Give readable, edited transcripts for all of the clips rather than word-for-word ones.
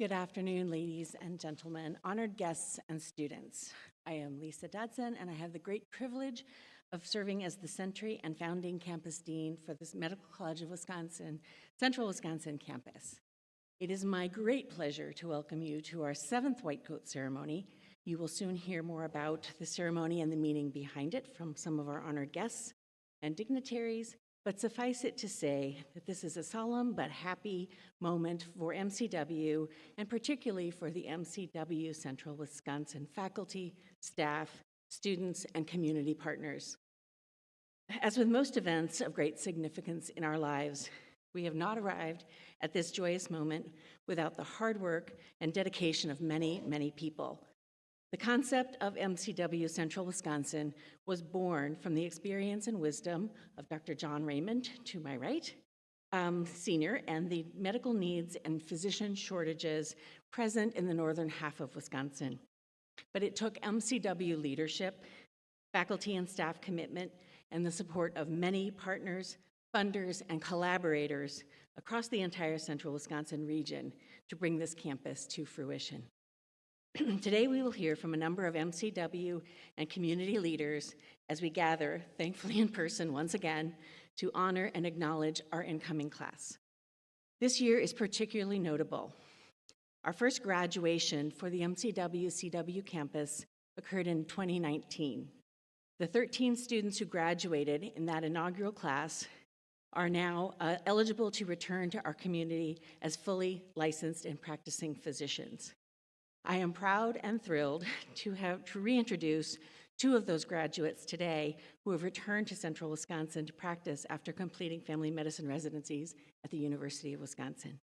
Good afternoon, ladies and gentlemen, honored guests and students. I am Lisa Dodson, and I have the great privilege of serving as the Sentry and founding campus dean for the Medical College of Wisconsin, Central Wisconsin campus. It is my great pleasure to welcome you to our 7th White Coat ceremony. You will soon hear more about the ceremony and the meaning behind it from some of our honored guests and dignitaries, but suffice it to say that this is a solemn but happy moment for MCW, and particularly for the MCW-Central Wisconsin faculty, staff, students, and community partners. As with most events of great significance in our lives, we have not arrived at this joyous moment without the hard work and dedication of many, many people. The concept of MCW-Central Wisconsin was born from the experience and wisdom of Dr. John Raymond, to my right, Senior, and the medical needs and physician shortages present in the northern half of Wisconsin. But it took MCW leadership, faculty and staff commitment, and the support of many partners, funders, and collaborators across the entire central Wisconsin region to bring this campus to fruition. Today we will hear from a number of MCW and community leaders as we gather, thankfully in person once again, to honor and acknowledge our incoming class. This year is particularly notable. Our first graduation for the MCW-CW campus occurred in 2019. The 13 students who graduated in that inaugural class are now eligible to return to our community as fully licensed and practicing physicians. I am proud and thrilled to reintroduce 2 of those graduates today who have returned to Central Wisconsin to practice after completing family medicine residencies at the University of Wisconsin.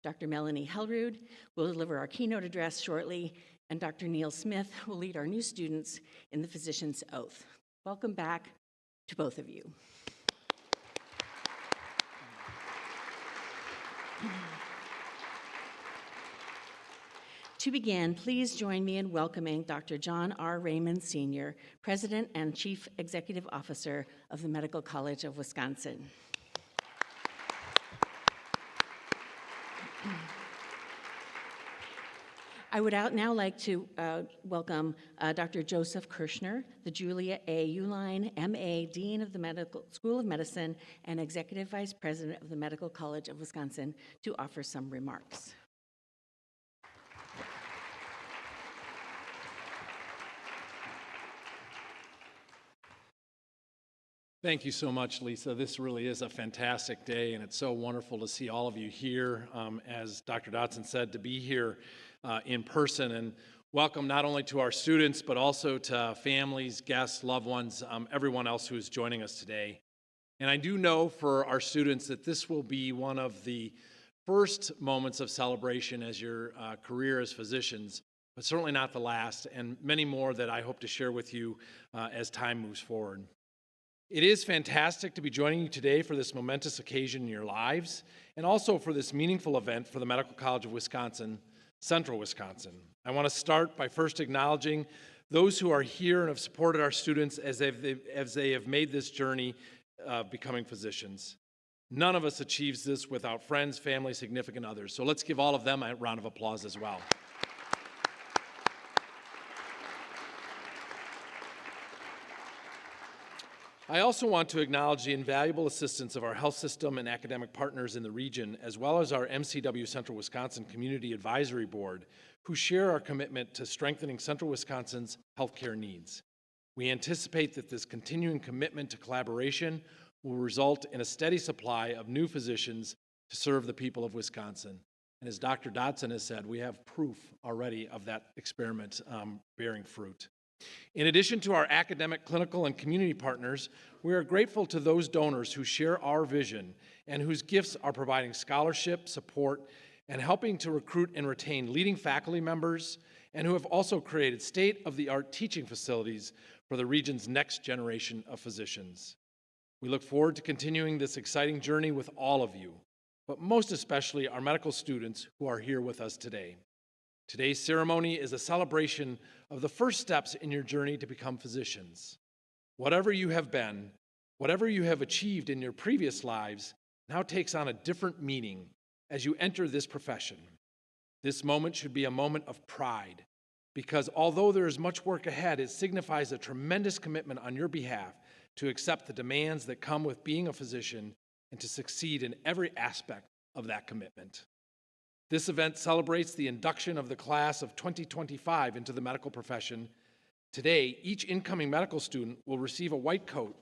Dr. Melanie Hellrud will deliver our keynote address shortly, and Dr. Neil Smith will lead our new students in the physician's oath. Welcome back to both of you. To begin, please join me in welcoming Dr. John R. Raymond, Sr., President and Chief Executive Officer of the Medical College of Wisconsin. I would now like to welcome Dr. Joseph Kirschner, the Julia A. Uline, M.A., Dean of the Medical School of Medicine and Executive Vice President of the Medical College of Wisconsin, to offer some remarks. Thank you so much, Lisa. This really is a fantastic day, and it's so wonderful to see all of you here. As Dr. Dodson said, to be here in person, and welcome not only to our students, but also to families, guests, loved ones, everyone else who is joining us today. And I do know for our students that this will be one of the first moments of celebration as your career as physicians, but certainly not the last, and many more that I hope to share with you as time moves forward. It is fantastic to be joining you today for this momentous occasion in your lives, and also for this meaningful event for the Medical College of Wisconsin, Central Wisconsin. I want to start by first acknowledging those who are here and have supported our students as they have made this journey of becoming physicians. None of us achieves this without friends, family, significant others. So let's give all of them a round of applause as well. I also want to acknowledge the invaluable assistance of our health system and academic partners in the region, as well as our MCW-Central Wisconsin Community Advisory Board, who share our commitment to strengthening Central Wisconsin's healthcare needs. We anticipate that this continuing commitment to collaboration will result in a steady supply of new physicians to serve the people of Wisconsin. And as Dr. Dodson has said, we have proof already of that experiment bearing fruit. In addition to our academic, clinical, and community partners, we are grateful to those donors who share our vision and whose gifts are providing scholarship, support, and helping to recruit and retain leading faculty members, and who have also created state-of-the-art teaching facilities for the region's next generation of physicians. We look forward to continuing this exciting journey with all of you, but most especially our medical students who are here with us today. Today's ceremony is a celebration of the first steps in your journey to become physicians. Whatever you have been, whatever you have achieved in your previous lives, now takes on a different meaning as you enter this profession. This moment should be a moment of pride, because although there is much work ahead, it signifies a tremendous commitment on your behalf to accept the demands that come with being a physician and to succeed in every aspect of that commitment. This event celebrates the induction of the class of 2025 into the medical profession. Today, each incoming medical student will receive a white coat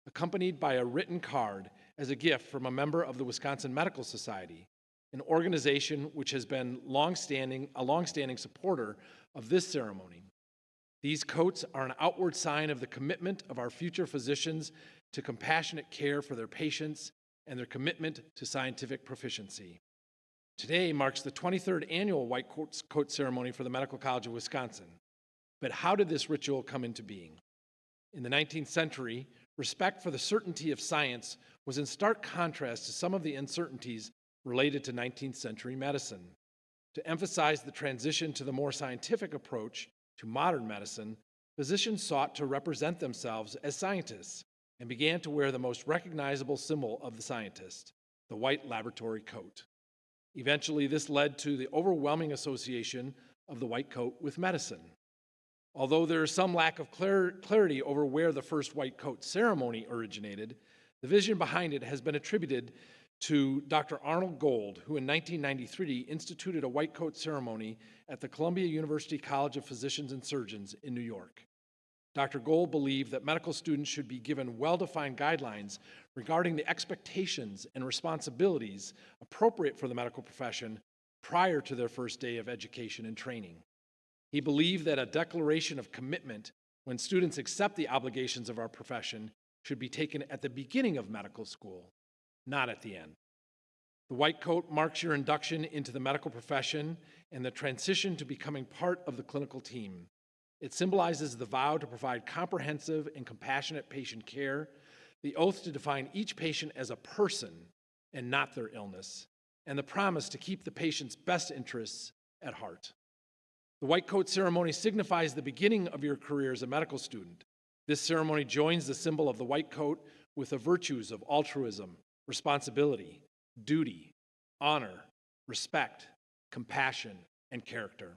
accompanied by a written card as a gift from a member of the Wisconsin Medical Society, an organization which has been a longstanding supporter of this ceremony. These coats are an outward sign of the commitment of our future physicians to compassionate care for their patients and their commitment to scientific proficiency. Today marks the 23rd annual White Coat Ceremony for the Medical College of Wisconsin. But how did this ritual come into being? In the 19th century, respect for the certainty of science was in stark contrast to some of the uncertainties related to 19th century medicine. To emphasize the transition to the more scientific approach to modern medicine, physicians sought to represent themselves as scientists and began to wear the most recognizable symbol of the scientist, the white laboratory coat. Eventually, this led to the overwhelming association of the white coat with medicine. Although there is some lack of clarity over where the first white coat ceremony originated, the vision behind it has been attributed to Dr. Arnold Gold, who in 1993 instituted a white coat ceremony at the Columbia University College of Physicians and Surgeons in New York. Dr. Gold believed that medical students should be given well-defined guidelines regarding the expectations and responsibilities appropriate for the medical profession prior to their first day of education and training. He believed that a declaration of commitment when students accept the obligations of our profession should be taken at the beginning of medical school, not at the end. The white coat marks your induction into the medical profession and the transition to becoming part of the clinical team. It symbolizes the vow to provide comprehensive and compassionate patient care, the oath to define each patient as a person and not their illness, and the promise to keep the patient's best interests at heart. The white coat ceremony signifies the beginning of your career as a medical student. This ceremony joins the symbol of the white coat with the virtues of altruism, responsibility, duty, honor, respect, compassion, and character.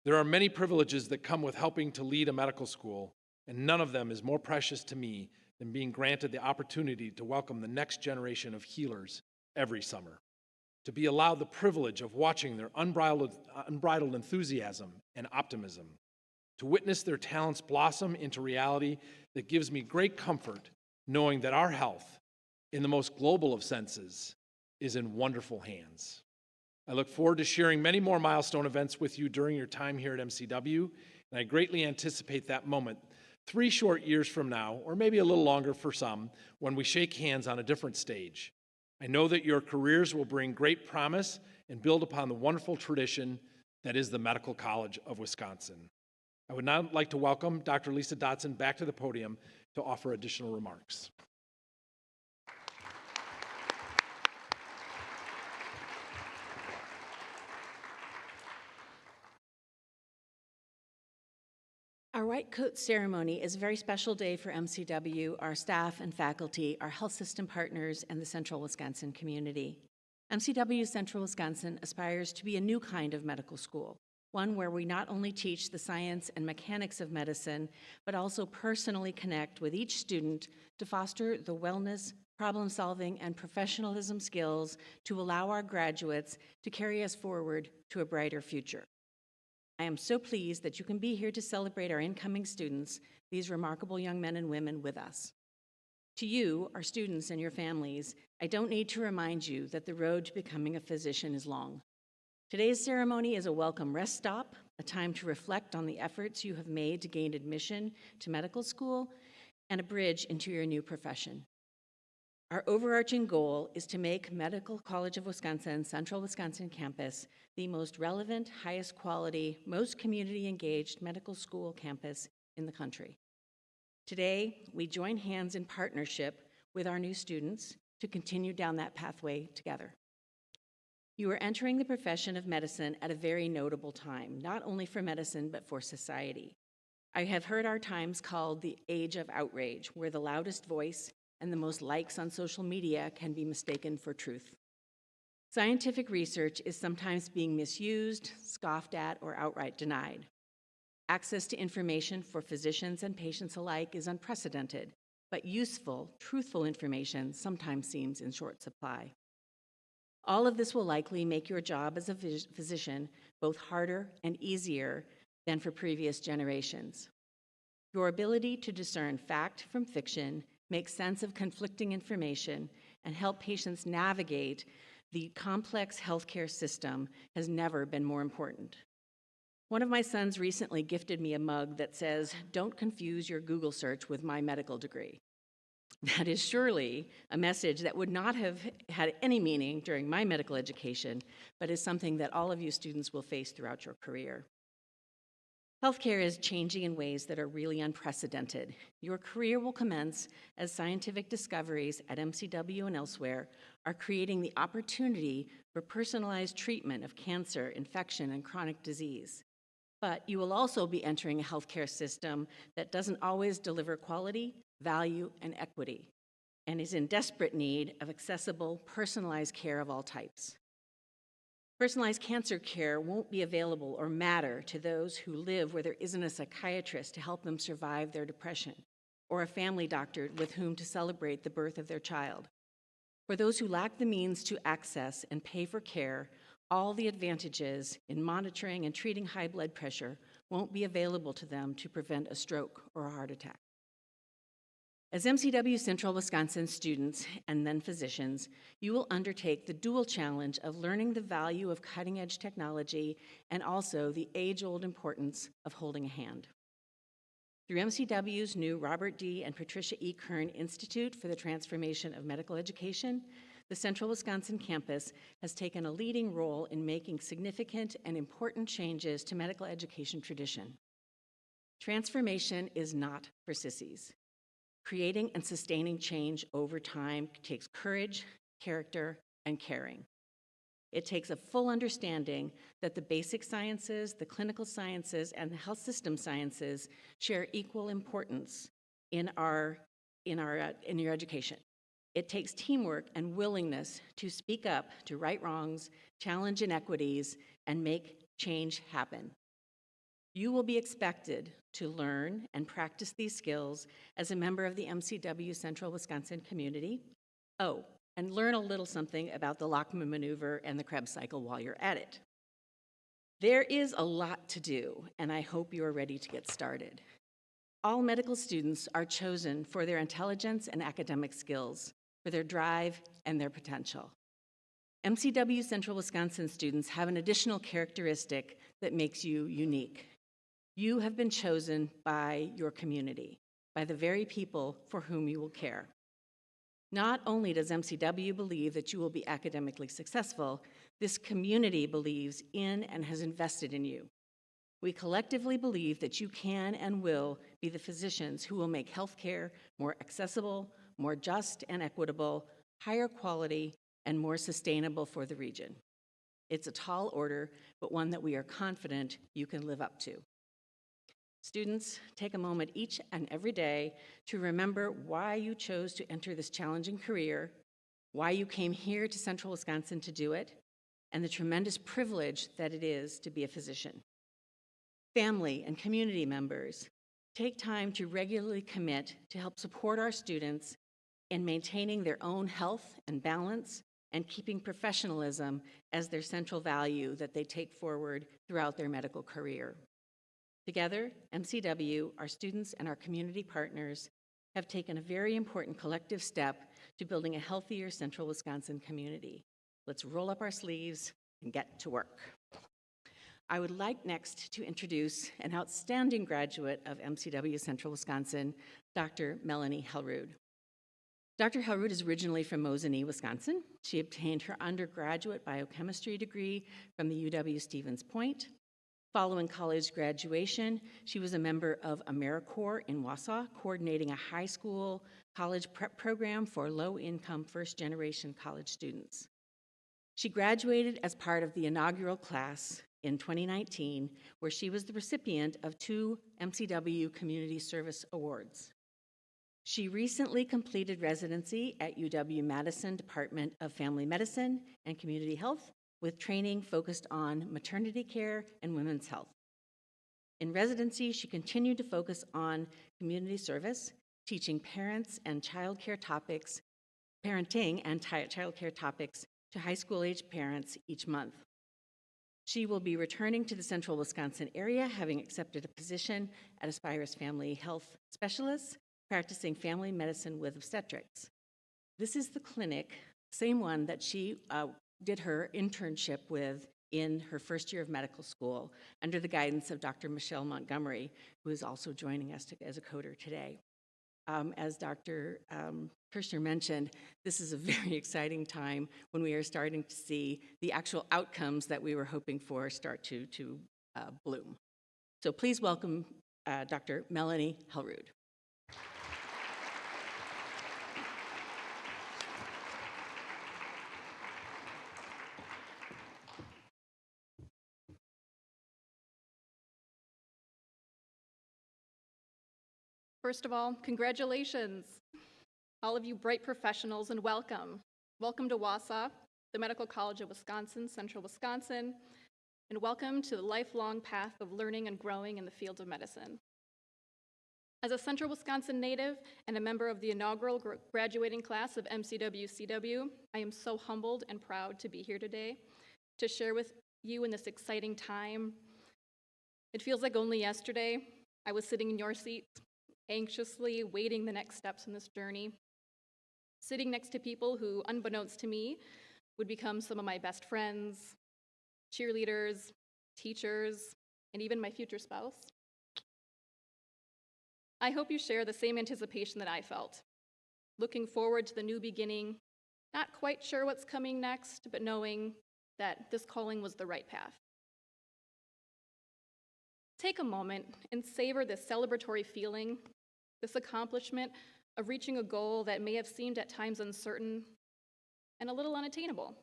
There are many privileges that come with helping to lead a medical school, and none of them is more precious to me than being granted the opportunity to welcome the next generation of healers every summer, to be allowed the privilege of watching their unbridled enthusiasm and optimism, to witness their talents blossom into reality that gives me great comfort knowing that our health, in the most global of senses, is in wonderful hands. I look forward to sharing many more milestone events with you during your time here at MCW, and I greatly anticipate that moment 3 short years from now, or maybe a little longer for some, when we shake hands on a different stage. I know that your careers will bring great promise and build upon the wonderful tradition that is the Medical College of Wisconsin. I would now like to welcome Dr. Lisa Dodson back to the podium to offer additional remarks. Our White Coat Ceremony is a very special day for MCW, our staff and faculty, our health system partners, and the Central Wisconsin community. MCW-Central Wisconsin aspires to be a new kind of medical school, one where we not only teach the science and mechanics of medicine, but also personally connect with each student to foster the wellness, problem-solving, and professionalism skills to allow our graduates to carry us forward to a brighter future. I am so pleased that you can be here to celebrate our incoming students, these remarkable young men and women with us. To you, our students and your families, I don't need to remind you that the road to becoming a physician is long. Today's ceremony is a welcome rest stop, a time to reflect on the efforts you have made to gain admission to medical school, and a bridge into your new profession. Our overarching goal is to make Medical College of Wisconsin Central Wisconsin campus the most relevant, highest quality, most community-engaged medical school campus in the country. Today, we join hands in partnership with our new students to continue down that pathway together. You are entering the profession of medicine at a very notable time, not only for medicine, but for society. I have heard our times called the age of outrage, where the loudest voice and the most likes on social media can be mistaken for truth. Scientific research is sometimes being misused, scoffed at, or outright denied. Access to information for physicians and patients alike is unprecedented, but useful, truthful information sometimes seems in short supply. All of this will likely make your job as a physician both harder and easier than for previous generations. Your ability to discern fact from fiction, make sense of conflicting information, and help patients navigate the complex healthcare system has never been more important. One of my sons recently gifted me a mug that says, "Don't confuse your Google search with my medical degree." That is surely a message that would not have had any meaning during my medical education, but is something that all of you students will face throughout your career. Healthcare is changing in ways that are really unprecedented. Your career will commence as scientific discoveries at MCW and elsewhere are creating the opportunity for personalized treatment of cancer, infection, and chronic disease. But you will also be entering a healthcare system that doesn't always deliver quality, value, and equity, and is in desperate need of accessible, personalized care of all types. Personalized cancer care won't be available or matter to those who live where there isn't a psychiatrist to help them survive their depression, or a family doctor with whom to celebrate the birth of their child. For those who lack the means to access and pay for care, all the advantages in monitoring and treating high blood pressure won't be available to them to prevent a stroke or a heart attack. As MCW-Central Wisconsin students and then physicians, you will undertake the dual challenge of learning the value of cutting-edge technology and also the age-old importance of holding a hand. Through MCW's new Robert D. and Patricia E. Kern Institute for the Transformation of Medical Education, the Central Wisconsin campus has taken a leading role in making significant and important changes to medical education tradition. Transformation is not for sissies. Creating and sustaining change over time takes courage, character, and caring. It takes a full understanding that the basic sciences, the clinical sciences, and the health system sciences share equal importance in your education. It takes teamwork and willingness to speak up, to right wrongs, challenge inequities, and make change happen. You will be expected to learn and practice these skills as a member of the MCW-Central Wisconsin community. Oh, and learn a little something about the Lachman maneuver and the Krebs cycle while you're at it. There is a lot to do, and I hope you are ready to get started. All medical students are chosen for their intelligence and academic skills, for their drive and their potential. MCW-Central Wisconsin students have an additional characteristic that makes you unique. You have been chosen by your community, by the very people for whom you will care. Not only does MCW believe that you will be academically successful, this community believes in and has invested in you. We collectively believe that you can and will be the physicians who will make healthcare more accessible, more just and equitable, higher quality, and more sustainable for the region. It's a tall order, but one that we are confident you can live up to. Students, take a moment each and every day to remember why you chose to enter this challenging career, why you came here to Central Wisconsin to do it, and the tremendous privilege that it is to be a physician. Family and community members, take time to regularly commit to help support our students in maintaining their own health and balance and keeping professionalism as their central value that they take forward throughout their medical career. Together, MCW, our students, and our community partners have taken a very important collective step to building a healthier Central Wisconsin community. Let's roll up our sleeves and get to work. I would like next to introduce an outstanding graduate of MCW Central Wisconsin, Dr. Melanie Hellrud. Dr. Hellrud is originally from Mosinee, Wisconsin. She obtained her undergraduate biochemistry degree from the UW-Stevens Point. Following college graduation, she was a member of AmeriCorps in Wausau, coordinating a high school college prep program for low-income first-generation college students. She graduated as part of the inaugural class in 2019, where she was the recipient of 2 MCW Community Service Awards. She recently completed residency at UW-Madison Department of Family Medicine and Community Health with training focused on maternity care and women's health. In residency, she continued to focus on community service, teaching parents and childcare topics, parenting and childcare topics to high school-age parents each month. She will be returning to the Central Wisconsin area, having accepted a position at Aspirus Family Health Specialists, practicing family medicine with obstetrics. This is the clinic, same one that she did her internship with in her first year of medical school under the guidance of Dr. Michelle Montgomery, who is also joining us as a coder today. As Dr. Kirshner mentioned, this is a very exciting time when we are starting to see the actual outcomes that we were hoping for start to bloom. So please welcome Dr. Melanie Hellrud. First of all, congratulations, all of you bright professionals, and welcome. Welcome to WASA, the Medical College of Wisconsin, Central Wisconsin, and welcome to the lifelong path of learning and growing in the field of medicine. As a Central Wisconsin native and a member of the inaugural graduating class of MCW-CW, I am so humbled and proud to be here today to share with you in this exciting time. It feels like only yesterday I was sitting in your seats, anxiously waiting the next steps in this journey, sitting next to people who, unbeknownst to me, would become some of my best friends, cheerleaders, teachers, and even my future spouse. I hope you share the same anticipation that I felt, looking forward to the new beginning, not quite sure what's coming next, but knowing that this calling was the right path. Take a moment and savor this celebratory feeling, this accomplishment of reaching a goal that may have seemed at times uncertain and a little unattainable.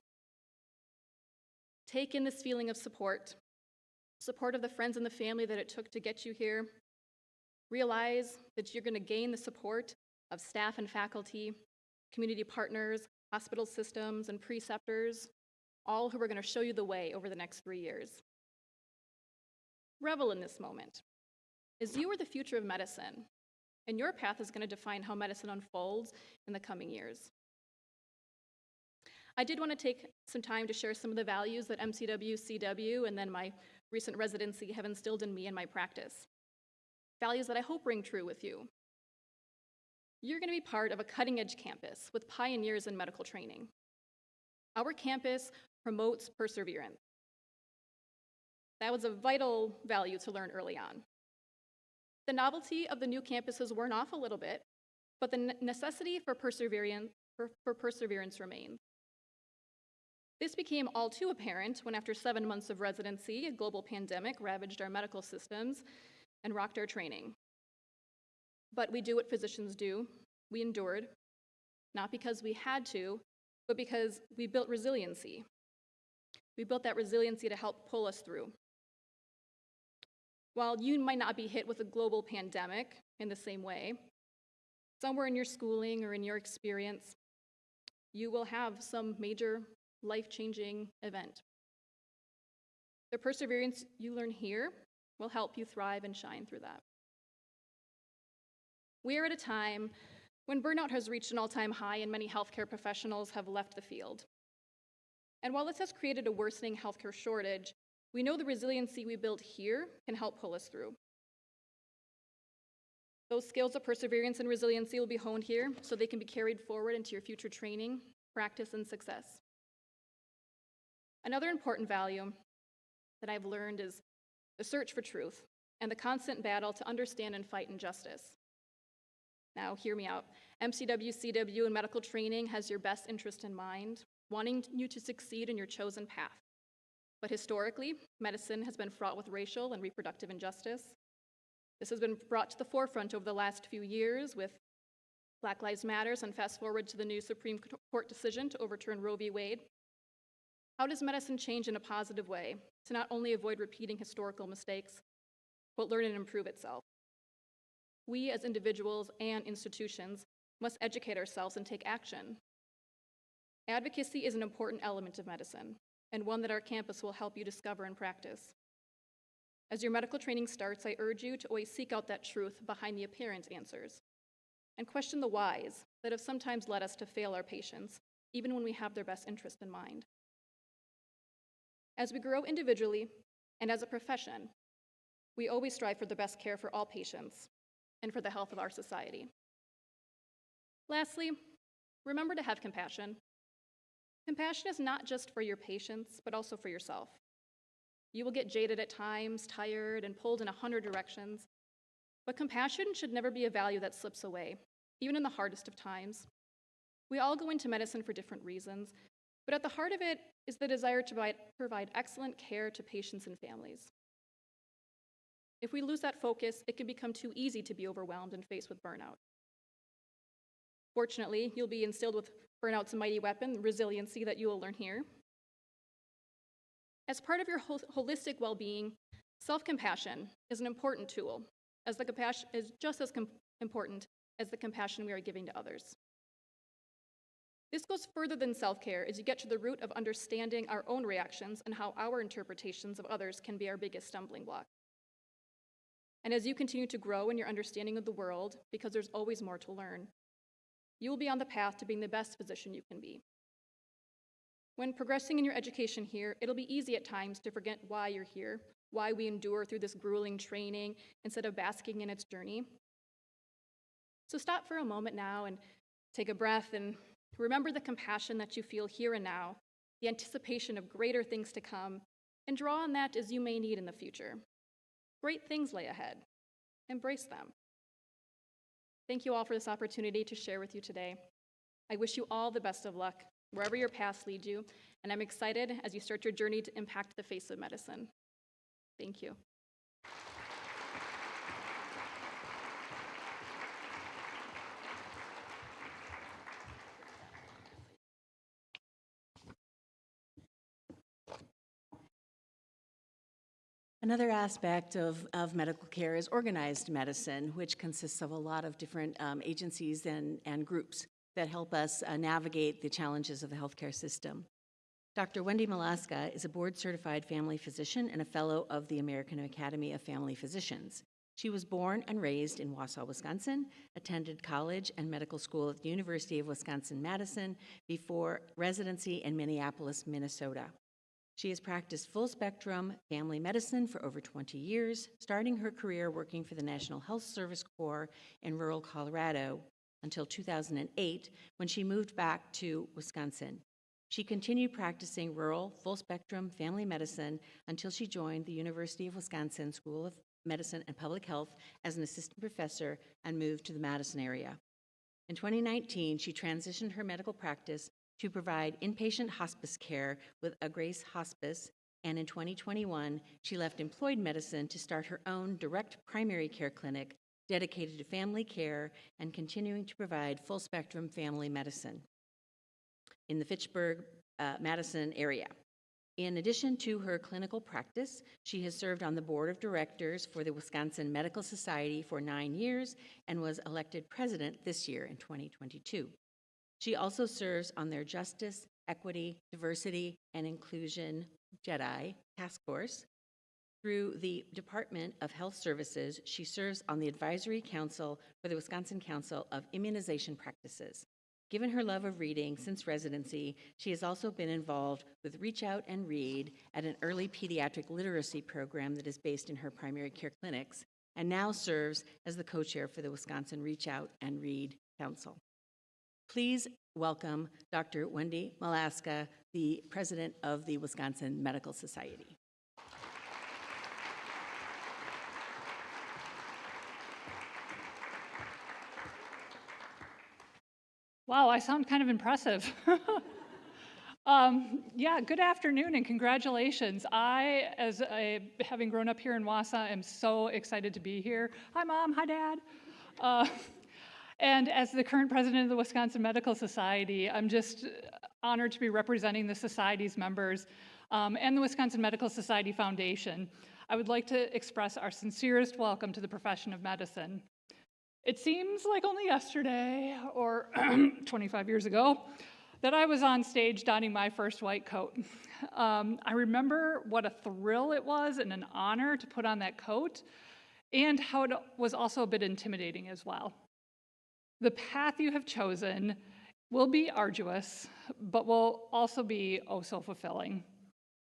Take in this feeling of support of the friends and the family that it took to get you here. Realize that you're going to gain the support of staff and faculty, community partners, hospital systems, and preceptors, all who are going to show you the way over the next 3 years. Revel in this moment, as you are the future of medicine, and your path is going to define how medicine unfolds in the coming years. I did want to take some time to share some of the values that MCW-CW and then my recent residency have instilled in me and my practice. Values that I hope ring true with you. You're going to be part of a cutting-edge campus with pioneers in medical training. Our campus promotes perseverance. That was a vital value to learn early on. The novelty of the new campuses worn off a little bit, but the necessity for perseverance remains. This became all too apparent when, after 7 months of residency, a global pandemic ravaged our medical systems and rocked our training. But we do what physicians do. We endured, not because we had to, but because we built resiliency. We built that resiliency to help pull us through. While you might not be hit with a global pandemic in the same way, somewhere in your schooling or in your experience, you will have some major life-changing event. The perseverance you learn here will help you thrive and shine through that. We are at a time when burnout has reached an all-time high and many healthcare professionals have left the field. And while this has created a worsening healthcare shortage, we know the resiliency we built here can help pull us through. Those skills of perseverance and resiliency will be honed here so they can be carried forward into your future training, practice, and success. Another important value that I've learned is the search for truth and the constant battle to understand and fight injustice. Now, hear me out. MCW-CW and medical training has your best interest in mind, wanting you to succeed in your chosen path. But historically, medicine has been fraught with racial and reproductive injustice. This has been brought to the forefront over the last few years with Black Lives Matter, and fast forward to the new Supreme Court decision to overturn Roe v. Wade. How does medicine change in a positive way to not only avoid repeating historical mistakes, but learn and improve itself? we as individuals and institutions must educate ourselves and take action. Advocacy is an important element of medicine, and one that our campus will help you discover and practice. As your medical training starts, I urge you to always seek out that truth behind the apparent answers, and question the whys that have sometimes led us to fail our patients, even when we have their best interest in mind. As we grow individually and as a profession, we always strive for the best care for all patients and for the health of our society. Lastly, remember to have compassion. Compassion is not just for your patients, but also for yourself. You will get jaded at times, tired, and pulled in 100 directions, but compassion should never be a value that slips away, even in the hardest of times. We all go into medicine for different reasons, but at the heart of it is the desire to provide excellent care to patients and families. If we lose that focus, it can become too easy to be overwhelmed and faced with burnout. Fortunately, you'll be instilled with burnout's mighty weapon, resiliency, that you will learn here. As part of your holistic well-being, self-compassion is an important tool, as the compassion is just as important as the compassion we are giving to others. This goes further than self-care as you get to the root of understanding our own reactions and how our interpretations of others can be our biggest stumbling block. And as you continue to grow in your understanding of the world, because there's always more to learn, you will be on the path to being the best physician you can be. When progressing in your education here, it'll be easy at times to forget why you're here, why we endure through this grueling training instead of basking in its journey. So stop for a moment now and take a breath and remember the compassion that you feel here and now, the anticipation of greater things to come, and draw on that as you may need in the future. Great things lay ahead. Embrace them. Thank you all for this opportunity to share with you today. I wish you all the best of luck wherever your paths lead you, and I'm excited as you start your journey to impact the face of medicine. Thank you. Another aspect of medical care is organized medicine, which consists of a lot of different agencies and groups that help us navigate the challenges of the healthcare system. Dr. Wendy Malaska is a board-certified family physician and a fellow of the American Academy of Family Physicians. She was born and raised in Wausau, Wisconsin, attended college and medical school at the University of Wisconsin-Madison before residency in Minneapolis, Minnesota. She has practiced full-spectrum family medicine for over 20 years, starting her career working for the National Health Service Corps in rural Colorado until 2008, when she moved back to Wisconsin. She continued practicing rural, full-spectrum family medicine until she joined the University of Wisconsin School of Medicine and Public Health as an assistant professor and moved to the Madison area. In 2019, she transitioned her medical practice to provide inpatient hospice care with A Grace Hospice, and in 2021, she left employed medicine to start her own direct primary care clinic dedicated to family care and continuing to provide full-spectrum family medicine in the Fitchburg, Madison area. In addition to her clinical practice, she has served on the board of directors for the Wisconsin Medical Society for 9 years and was elected president this year in 2022. She also serves on their Justice, Equity, Diversity, and Inclusion JEDI Task Force. Through the Department of Health Services, she serves on the Advisory Council for the Wisconsin Council of Immunization Practices. Given her love of reading since residency, she has also been involved with Reach Out and Read at an early pediatric literacy program that is based in her primary care clinics, and now serves as the co-chair for the Wisconsin Reach Out and Read Council. Please welcome Dr. Wendy Malaska, the president of the Wisconsin Medical Society. Wow, I sound kind of impressive. Yeah, good afternoon and congratulations. Having grown up here in Wausau, am so excited to be here. Hi, Mom. Hi, Dad. And as the current president of the Wisconsin Medical Society, I'm just honored to be representing the Society's members and the Wisconsin Medical Society Foundation. I would like to express our sincerest welcome to the profession of medicine. It seems like only yesterday, or 25 years ago, that I was on stage donning my first white coat. I remember what a thrill it was and an honor to put on that coat, and how it was also a bit intimidating as well. The path you have chosen will be arduous, but will also be oh so fulfilling.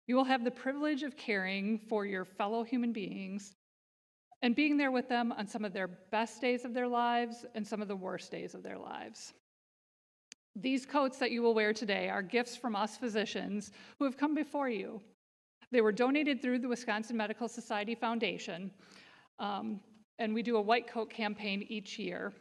You will have the privilege of caring for your fellow human beings and being there with them on some of their best days of their lives and some of the worst days of their lives. These coats that you will wear today are gifts from us physicians who have come before you. They were donated through the Wisconsin Medical Society Foundation, and we do a white coat campaign each year.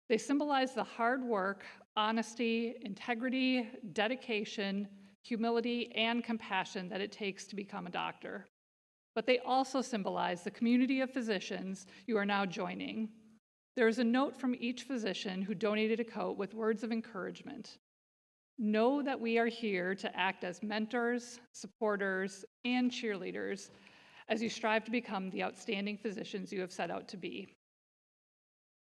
They symbolize the hard work, honesty, integrity, dedication, humility, and compassion that it takes to become a doctor. But they also symbolize the community of physicians you are now joining. There is a note from each physician who donated a coat with words of encouragement. Know that we are here to act as mentors, supporters, and cheerleaders as you strive to become the outstanding physicians you have set out to be.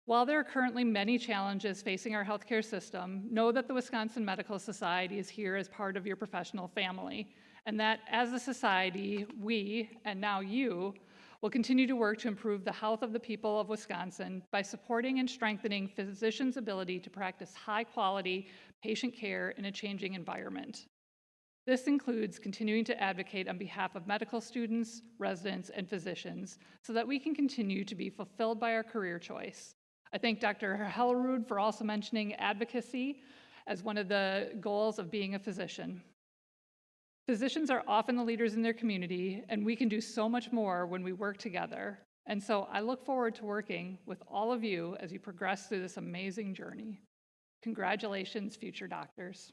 While there are currently many challenges facing our healthcare system, know that the Wisconsin Medical Society is here as part of your professional family, and that as a society, we, and now you, will continue to work to improve the health of the people of Wisconsin by supporting and strengthening physicians' ability to practice high-quality patient care in a changing environment. This includes continuing to advocate on behalf of medical students, residents, and physicians so that we can continue to be fulfilled by our career choice. I thank Dr. Hellerud for also mentioning advocacy as one of the goals of being a physician. Physicians are often the leaders in their community, and we can do so much more when we work together. And so I look forward to working with all of you as you progress through this amazing journey. Congratulations, future doctors.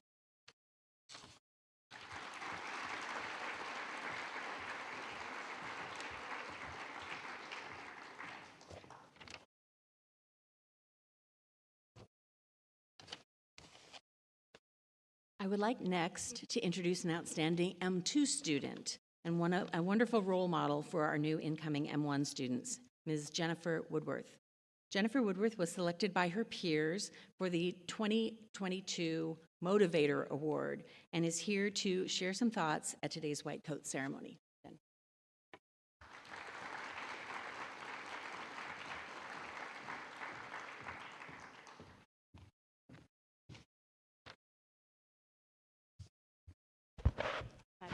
I would like next to introduce an outstanding M2 student and a wonderful role model for our new incoming M1 students, Ms. Jennifer Woodworth. Jennifer Woodworth was selected by her peers for the 2022 Motivator Award and is here to share some thoughts at today's white coat ceremony. Jen.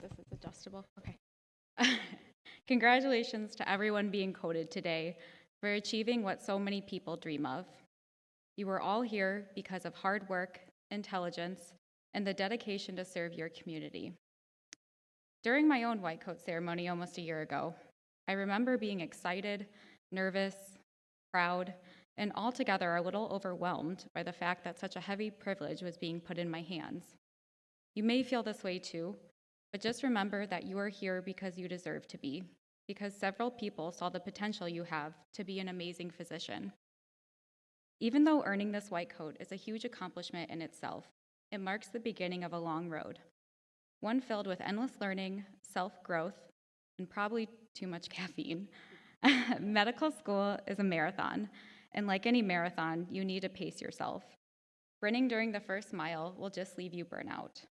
This is adjustable. Okay. Congratulations to everyone being coded today for achieving what so many people dream of. You are all here because of hard work, intelligence, and the dedication to serve your community. During my own white coat ceremony almost a year ago, I remember being excited, nervous, proud, and altogether a little overwhelmed by the fact that such a heavy privilege was being put in my hands. You may feel this way too, but just remember that you are here because you deserve to be, because several people saw the potential you have to be an amazing physician. Even though earning this white coat is a huge accomplishment in itself, it marks the beginning of a long road, one filled with endless learning, self-growth, and probably too much caffeine. Medical school is a marathon, and like any marathon, you need to pace yourself. Sprinting during the first mile will just leave you burnout.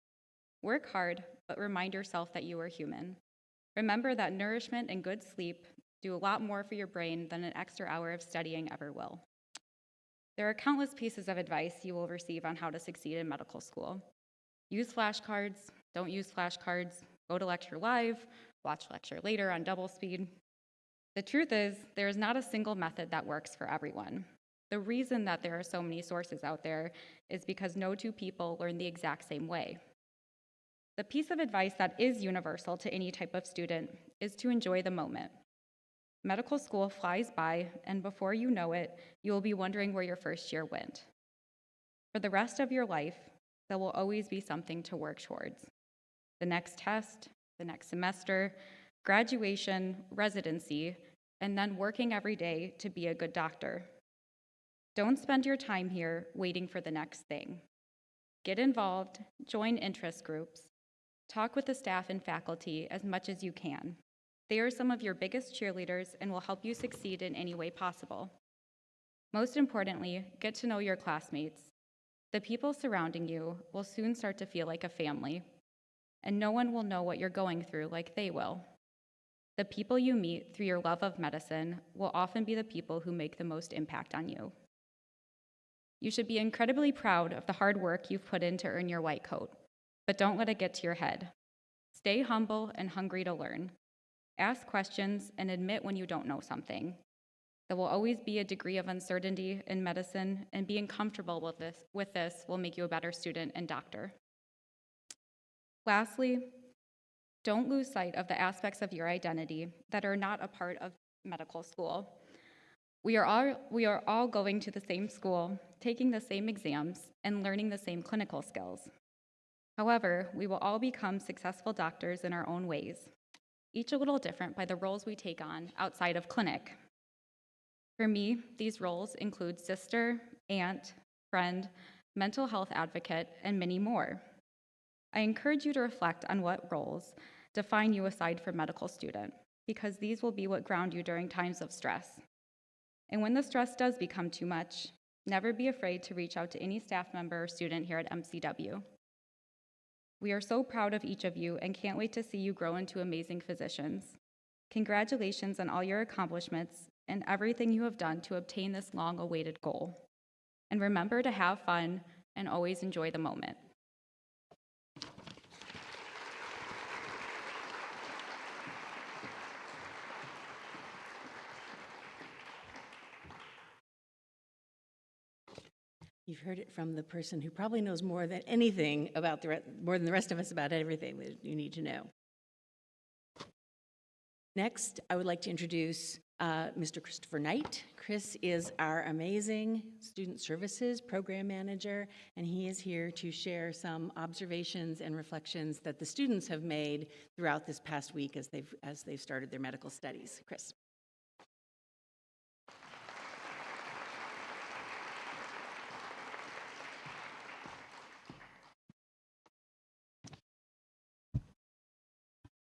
Work hard, but remind yourself that you are human. Remember that nourishment and good sleep do a lot more for your brain than an extra hour of studying ever will. There are countless pieces of advice you will receive on how to succeed in medical school. Use flashcards, don't use flashcards, go to lecture live, watch lecture later on double speed. The truth is, there is not a single method that works for everyone. The reason that there are so many sources out there is because no two people learn the exact same way. The piece of advice that is universal to any type of student is to enjoy the moment. Medical school flies by, and before you know it, you will be wondering where your first year went. For the rest of your life, there will always be something to work towards. The next test, the next semester, graduation, residency, and then working every day to be a good doctor. Don't spend your time here waiting for the next thing. Get involved, join interest groups, talk with the staff and faculty as much as you can. They are some of your biggest cheerleaders and will help you succeed in any way possible. Most importantly, get to know your classmates. The people surrounding you will soon start to feel like a family, and no one will know what you're going through like they will. The people you meet through your love of medicine will often be the people who make the most impact on you. You should be incredibly proud of the hard work you've put in to earn your white coat, but don't let it get to your head. Stay humble and hungry to learn. Ask questions and admit when you don't know something. There will always be a degree of uncertainty in medicine, and being comfortable with this will make you a better student and doctor. Lastly, don't lose sight of the aspects of your identity that are not a part of medical school. We are all going to the same school, taking the same exams, and learning the same clinical skills. However, we will all become successful doctors in our own ways, each a little different by the roles we take on outside of clinic. For me, these roles include sister, aunt, friend, mental health advocate, and many more. I encourage you to reflect on what roles define you aside from medical student, because these will be what ground you during times of stress. And when the stress does become too much, never be afraid to reach out to any staff member or student here at MCW. We are so proud of each of you and can't wait to see you grow into amazing physicians. Congratulations on all your accomplishments and everything you have done to obtain this long-awaited goal. And remember to have fun and always enjoy the moment. You've heard it from the person who probably knows more than anything about more than the rest of us about everything that you need to know. Next, I would like to introduce Mr. Christopher Knight. Chris is our amazing Student Services Program Manager, and he is here to share some observations and reflections that the students have made throughout this past week as they've started their medical studies. Chris.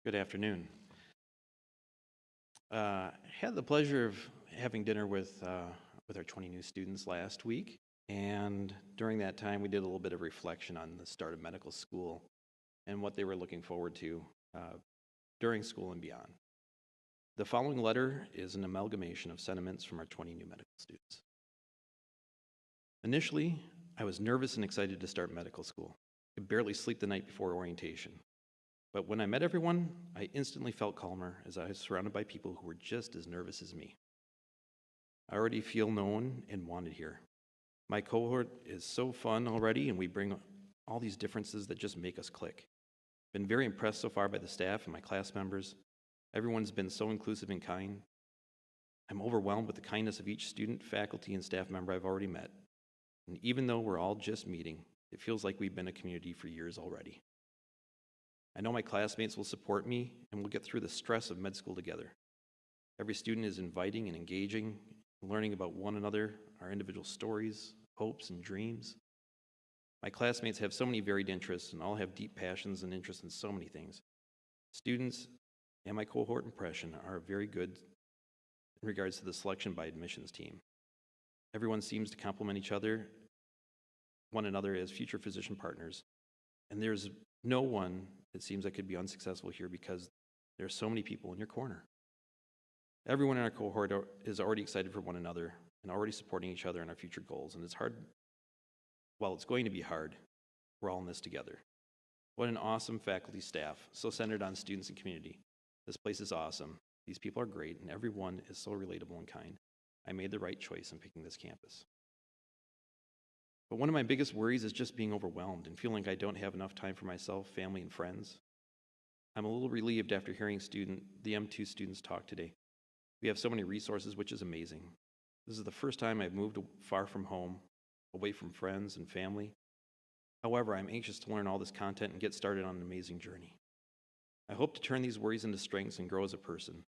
Good afternoon. Had the pleasure of having dinner with our 20 new students last week, and during that time we did a little bit of reflection on the start of medical school and what they were looking forward to during school and beyond. The following letter is an amalgamation of sentiments from our 20 new medical students. Initially, I was nervous and excited to start medical school. I could barely sleep the night before orientation. But when I met everyone, I instantly felt calmer as I was surrounded by people who were just as nervous as me. I already feel known and wanted here. My cohort is so fun already, and we bring all these differences that just make us click. Been very impressed so far by the staff and my class members. Everyone's been so inclusive and kind. I'm overwhelmed with the kindness of each student, faculty, and staff member I've already met. And even though we're all just meeting, it feels like we've been a community for years already. I know my classmates will support me and we'll get through the stress of med school together. Every student is inviting and engaging, learning about one another, our individual stories, hopes, and dreams. My classmates have so many varied interests and all have deep passions and interests in so many things. Students and my cohort impression are very good in regards to the selection by admissions team. Everyone seems to complement one another as future physician partners, and there's no one, it seems, that could be unsuccessful here because there are so many people in your corner. Everyone in our cohort is already excited for one another and already supporting each other in our future goals, and it's hard. Well, it's going to be hard. We're all in this together. What an awesome faculty staff, so centered on students and community. This place is awesome. These people are great, and everyone is so relatable and kind. I made the right choice in picking this campus. But one of my biggest worries is just being overwhelmed and feeling like I don't have enough time for myself, family, and friends. I'm a little relieved after hearing the M2 students talk today. We have so many resources, which is amazing. This is the first time I've moved far from home, away from friends and family. However, I'm anxious to learn all this content and get started on an amazing journey. I hope to turn these worries into strengths and grow as a person.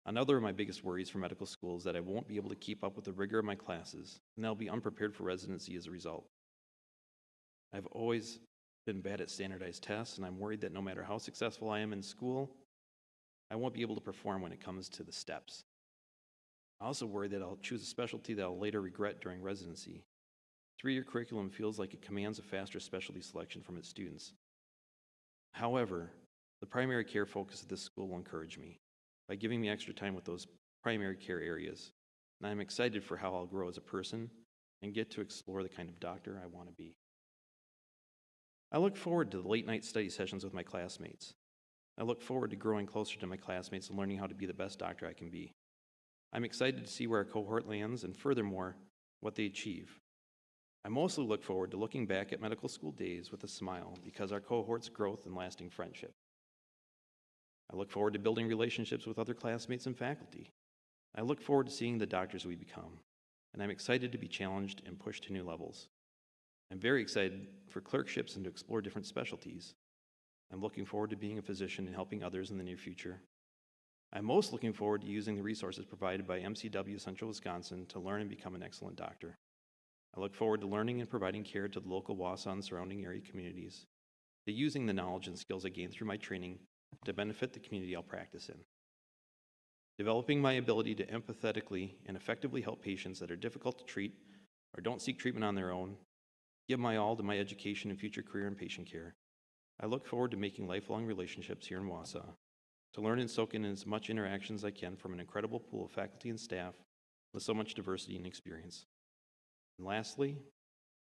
Another of my biggest worries for medical school is that I won't be able to keep up with the rigor of my classes, and I'll be unprepared for residency as a result. I've always been bad at standardized tests, and I'm worried that no matter how successful I am in school, I won't be able to perform when it comes to the steps. I also worry that I'll choose a specialty that I'll later regret during residency. 3-year curriculum feels like it commands a faster specialty selection from its students. However, the primary care focus of this school will encourage me by giving me extra time with those primary care areas, and I'm excited for how I'll grow as a person and get to explore the kind of doctor I want to be. I look forward to the late-night study sessions with my classmates. I look forward to growing closer to my classmates and learning how to be the best doctor I can be. I'm excited to see where our cohort lands and, furthermore, what they achieve. I mostly look forward to looking back at medical school days with a smile because our cohort's growth and lasting friendship. I look forward to building relationships with other classmates and faculty. I look forward to seeing the doctors we become, and I'm excited to be challenged and pushed to new levels. I'm very excited for clerkships and to explore different specialties. I'm looking forward to being a physician and helping others in the near future. I'm most looking forward to using the resources provided by MCW-Central Wisconsin to learn and become an excellent doctor. I look forward to learning and providing care to the local Wausau and surrounding area communities, to using the knowledge and skills I gained through my training to benefit the community I'll practice in. Developing my ability to empathetically and effectively help patients that are difficult to treat or don't seek treatment on their own, give my all to my education and future career in patient care. I look forward to making lifelong relationships here in Wausau, to learn and soak in as much interaction as I can from an incredible pool of faculty and staff with so much diversity and experience. And lastly,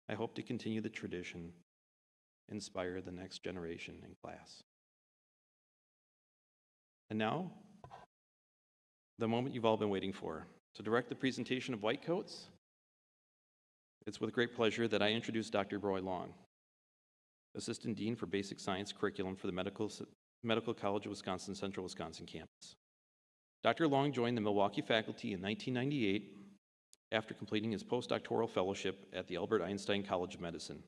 I hope to continue the tradition, inspire the next generation in class. And now, the moment you've all been waiting for. To direct the presentation of white coats, it's with great pleasure that I introduce Dr. Roy Long, Assistant Dean for Basic Science Curriculum for the Medical College of Wisconsin Central Wisconsin campus. Dr. Long joined the Milwaukee faculty in 1998 after completing his postdoctoral fellowship at the Albert Einstein College of Medicine.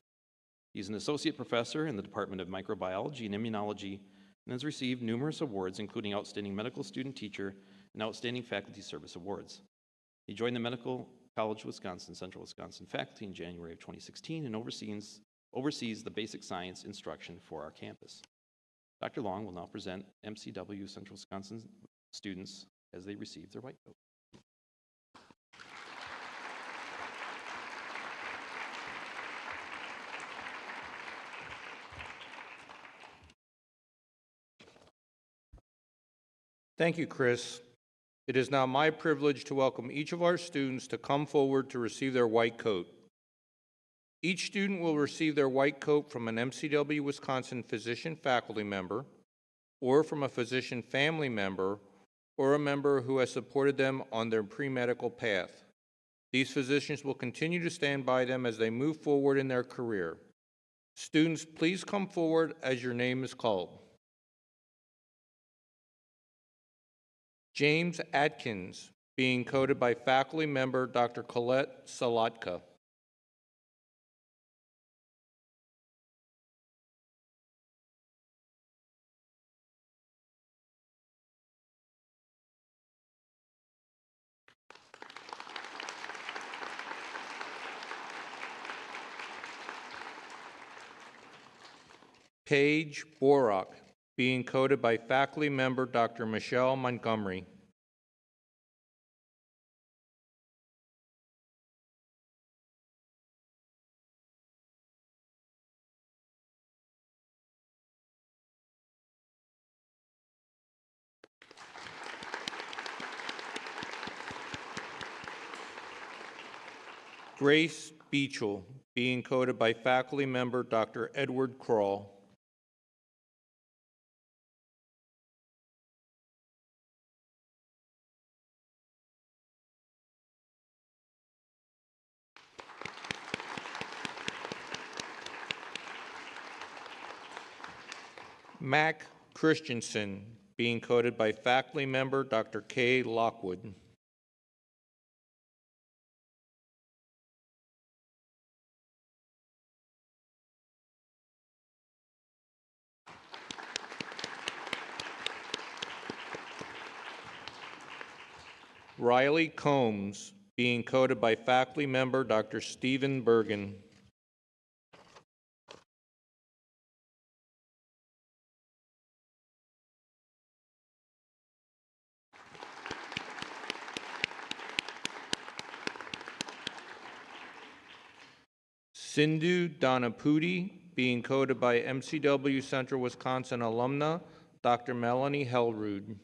He's an associate professor in the Department of Microbiology and Immunology and has received numerous awards, including Outstanding Medical Student Teacher and Outstanding Faculty Service Awards. He joined the Medical College of Wisconsin Central Wisconsin faculty in January of 2016 and oversees the basic science instruction for our campus. Dr. Long will now present MCW Central Wisconsin students as they receive their white coat. Thank you, Chris. It is now my privilege to welcome each of our students to come forward to receive their white coat. Each student will receive their white coat from an MCW Wisconsin physician faculty member, or from a physician family member, or a member who has supported them on their pre-medical path. These physicians will continue to stand by them as they move forward in their career. Students, please come forward as your name is called. James Atkins, being coded by faculty member Dr. Colette Salatka. Paige Borak, being coded by faculty member Dr. Michelle Montgomery. Grace Beechel, being coded by faculty member Dr. Edward Kroll. Mac Christensen, being coded by faculty member Dr. Kay Lockwood. Riley Combs, being coded by faculty member Dr. Stephen Bergen. Sindhu Donapudi, being coded by MCW-Central Wisconsin alumna, Dr. Melanie Hellrud.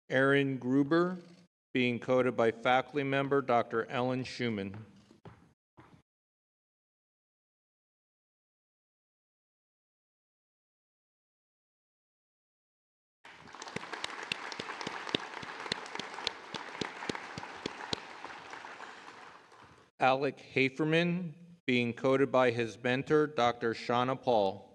Erin Gruber, being coded by faculty member Dr. Ellen Schumann. Alec Haferman, being coded by his mentor, Dr. Shauna Paul.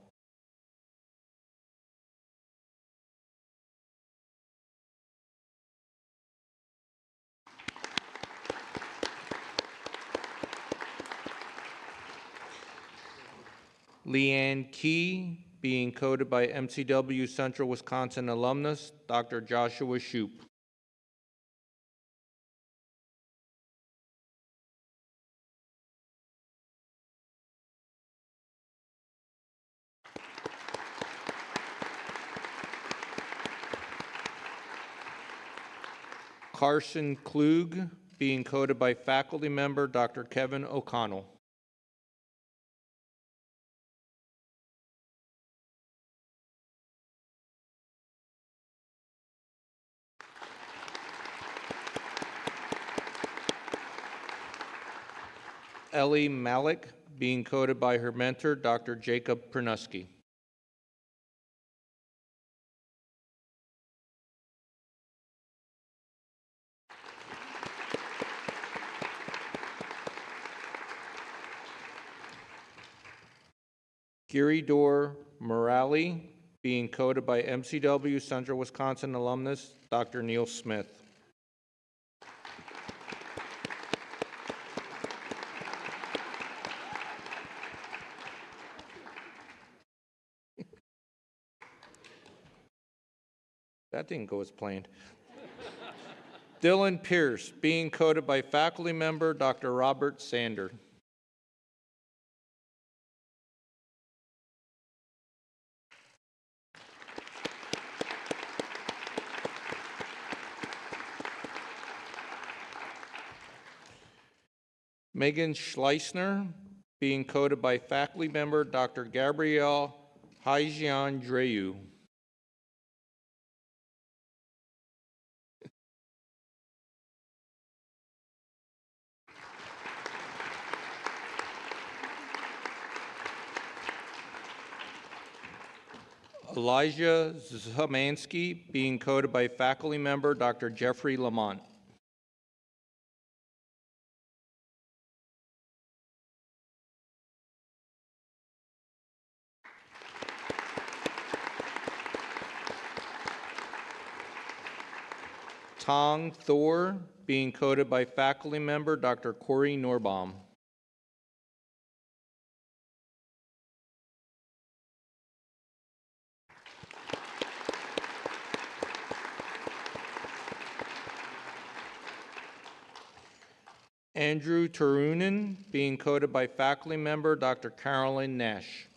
Leanne Key, being coded by MCW-Central Wisconsin alumnus, Dr. Joshua Shoup. Carson Klug, being coded by faculty member Dr. Kevin O'Connell. Ellie Malik, being coded by her mentor, Dr. Jacob Pernuski. Giridor Morali, being coded by MCW-Central Wisconsin alumnus, Dr. Neil Smith. That didn't go as planned. Dylan Pierce, being coded by faculty member Dr. Robert Sander. Megan Schleisner, being coded by faculty member Dr. Gabrielle Haijian Dreyu. Elijah Zamansky, being coded by faculty member Dr. Jeffrey Lamont. Tong Thor, being coded by faculty member Dr. Corey Norbaum. Andrew Turunen, being coded by faculty member Dr. Carolyn Nash.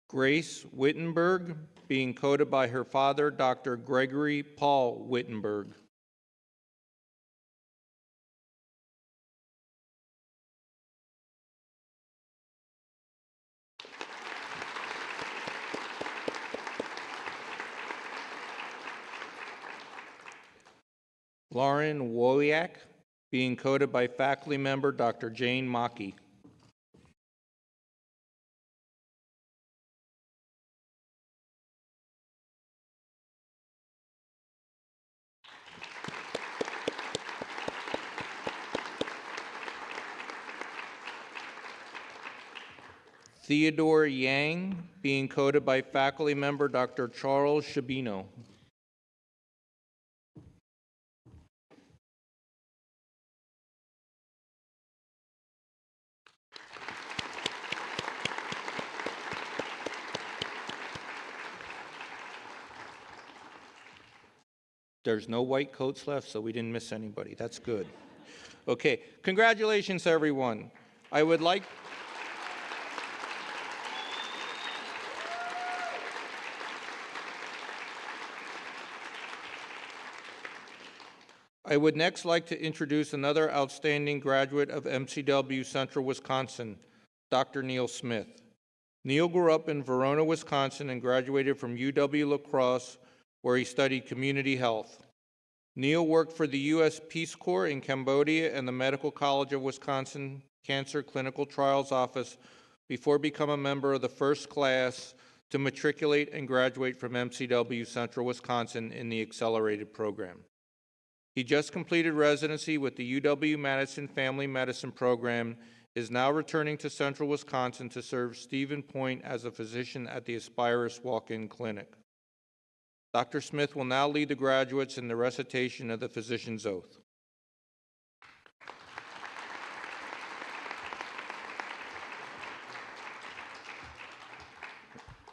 Grace Wittenberg, being coded by her father, Dr. Gregory Paul Wittenberg. Lauren Woyak, being coded by faculty member Dr. Jane Maki. Theodore Yang, being coded by faculty member Dr. Charles Shabino. There's no white coats left, so we didn't miss anybody. That's good. Okay, congratulations, everyone. I would next like to introduce another outstanding graduate of MCW-Central Wisconsin, Dr. Neil Smith. Neil grew up in Verona, Wisconsin, and graduated from UW-La Crosse, where he studied community health. Neil worked for the U.S. Peace Corps in Cambodia and the Medical College of Wisconsin Cancer Clinical Trials Office before becoming a member of the first class to matriculate and graduate from MCW-Central Wisconsin in the accelerated program. He just completed residency with the UW-Madison Family Medicine Program, is now returning to Central Wisconsin to serve Stephen Point as a physician at the Aspirus Walk-In Clinic. Dr. Smith will now lead the graduates in the recitation of the physician's oath.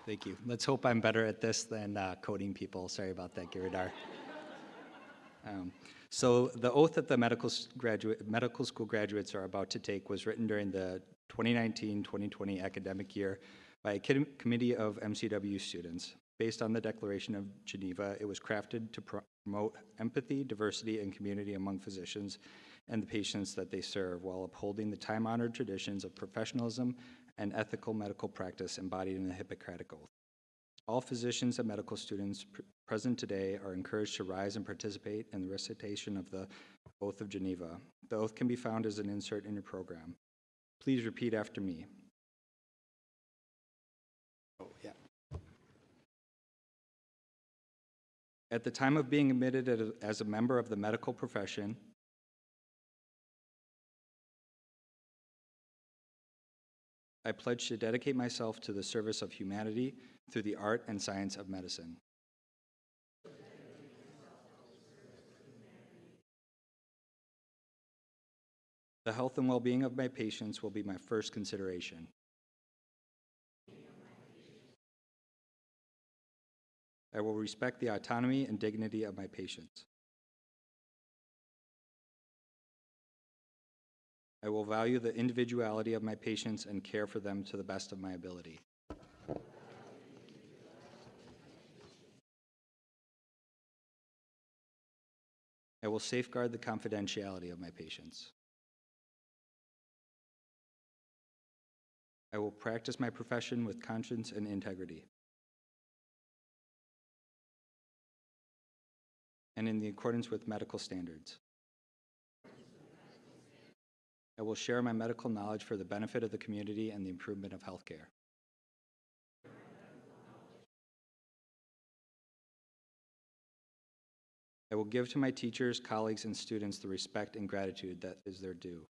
Thank you. Let's hope I'm better at this than coding people. Sorry about that, Giridhar. So the oath that the medical school graduates are about to take was written during the 2019-2020 academic year by a committee of MCW students. Based on the Declaration of Geneva, it was crafted to promote empathy, diversity, and community among physicians and the patients that they serve, while upholding the time-honored traditions of professionalism and ethical medical practice embodied in the Hippocratic Oath. All physicians and medical students present today are encouraged to rise and participate in the recitation of the Oath of Geneva. The oath can be found as an insert in your program. Please repeat after me. At the time of being admitted as a member of the medical profession, I pledge to dedicate myself to the service of humanity through the art and science of medicine. The health and well-being of my patients will be my first consideration. I will respect the autonomy and dignity of my patients. I will value the individuality of my patients and care for them to the best of my ability. I will safeguard the confidentiality of my patients. I will practice my profession with conscience and integrity, and in accordance with medical standards. I will share my medical knowledge for the benefit of the community and the improvement of healthcare. I will give to my teachers, colleagues, and students the respect and gratitude that is their due.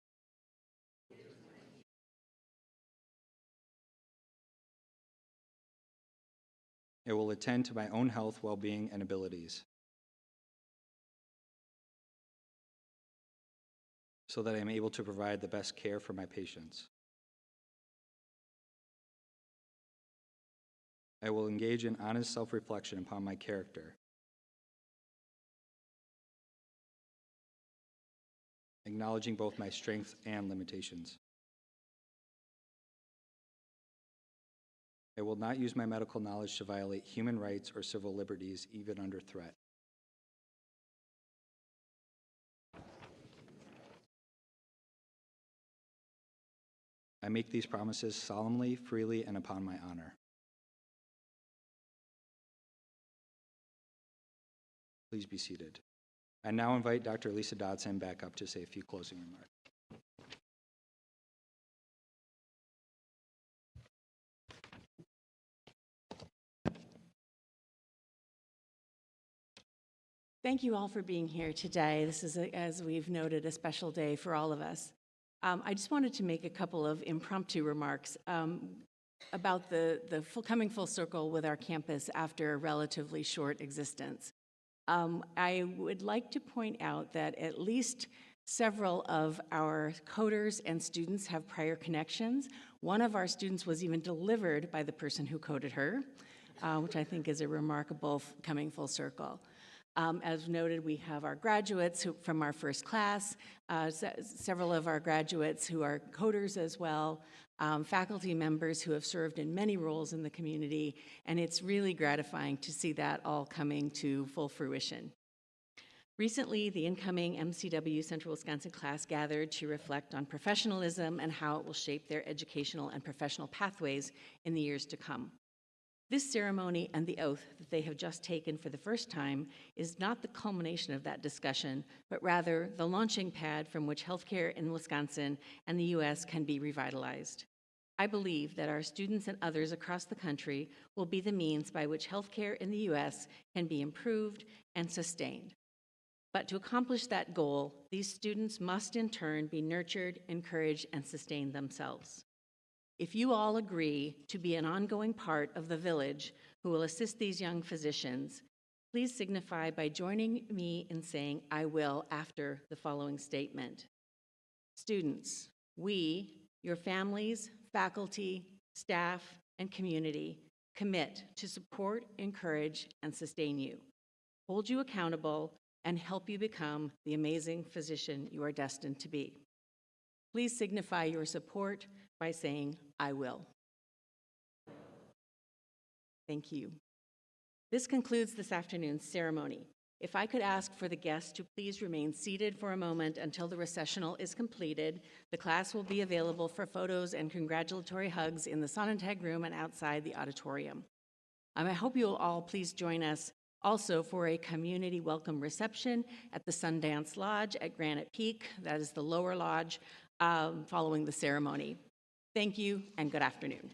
I will attend to my own health, well-being, and abilities, so that I am able to provide the best care for my patients. I will engage in honest self-reflection upon my character, acknowledging both my strengths and limitations. I will not use my medical knowledge to violate human rights or civil liberties, even under threat. I make these promises solemnly, freely, and upon my honor. Please be seated. I now invite Dr. Lisa Dodson back up to say a few closing remarks. Thank you all for being here today. This is, as we've noted, a special day for all of us. I just wanted to make a couple of impromptu remarks about the coming full circle with our campus after a relatively short existence. I would like to point out that at least several of our coders and students have prior connections. One of our students was even delivered by the person who coded her, which I think is a remarkable coming full circle. As noted, we have our graduates from our first class, several of our graduates who are coders as well, faculty members who have served in many roles in the community, and it's really gratifying to see that all coming to full fruition. Recently, the incoming MCW-Central Wisconsin class gathered to reflect on professionalism and how it will shape their educational and professional pathways in the years to come. This ceremony and the oath that they have just taken for the first time is not the culmination of that discussion, but rather the launching pad from which healthcare in Wisconsin and the U.S. can be revitalized. I believe that our students and others across the country will be the means by which healthcare in the U.S. can be improved and sustained. But to accomplish that goal, these students must in turn be nurtured, encouraged, and sustained themselves. If you all agree to be an ongoing part of the village who will assist these young physicians, please signify by joining me in saying, "I will," after the following statement. Students, we, your families, faculty, staff, and community, commit to support, encourage, and sustain you, hold you accountable, and help you become the amazing physician you are destined to be. Please signify your support by saying, "I will." Thank you. This concludes this afternoon's ceremony. If I could ask for the guests to please remain seated for a moment until the recessional is completed, the class will be available for photos and congratulatory hugs in the Sonntag room and outside the auditorium. I hope you'll all please join us also for a community welcome reception at the Sundance Lodge at Granite Peak. That is the lower lodge following the ceremony. Thank you and good afternoon.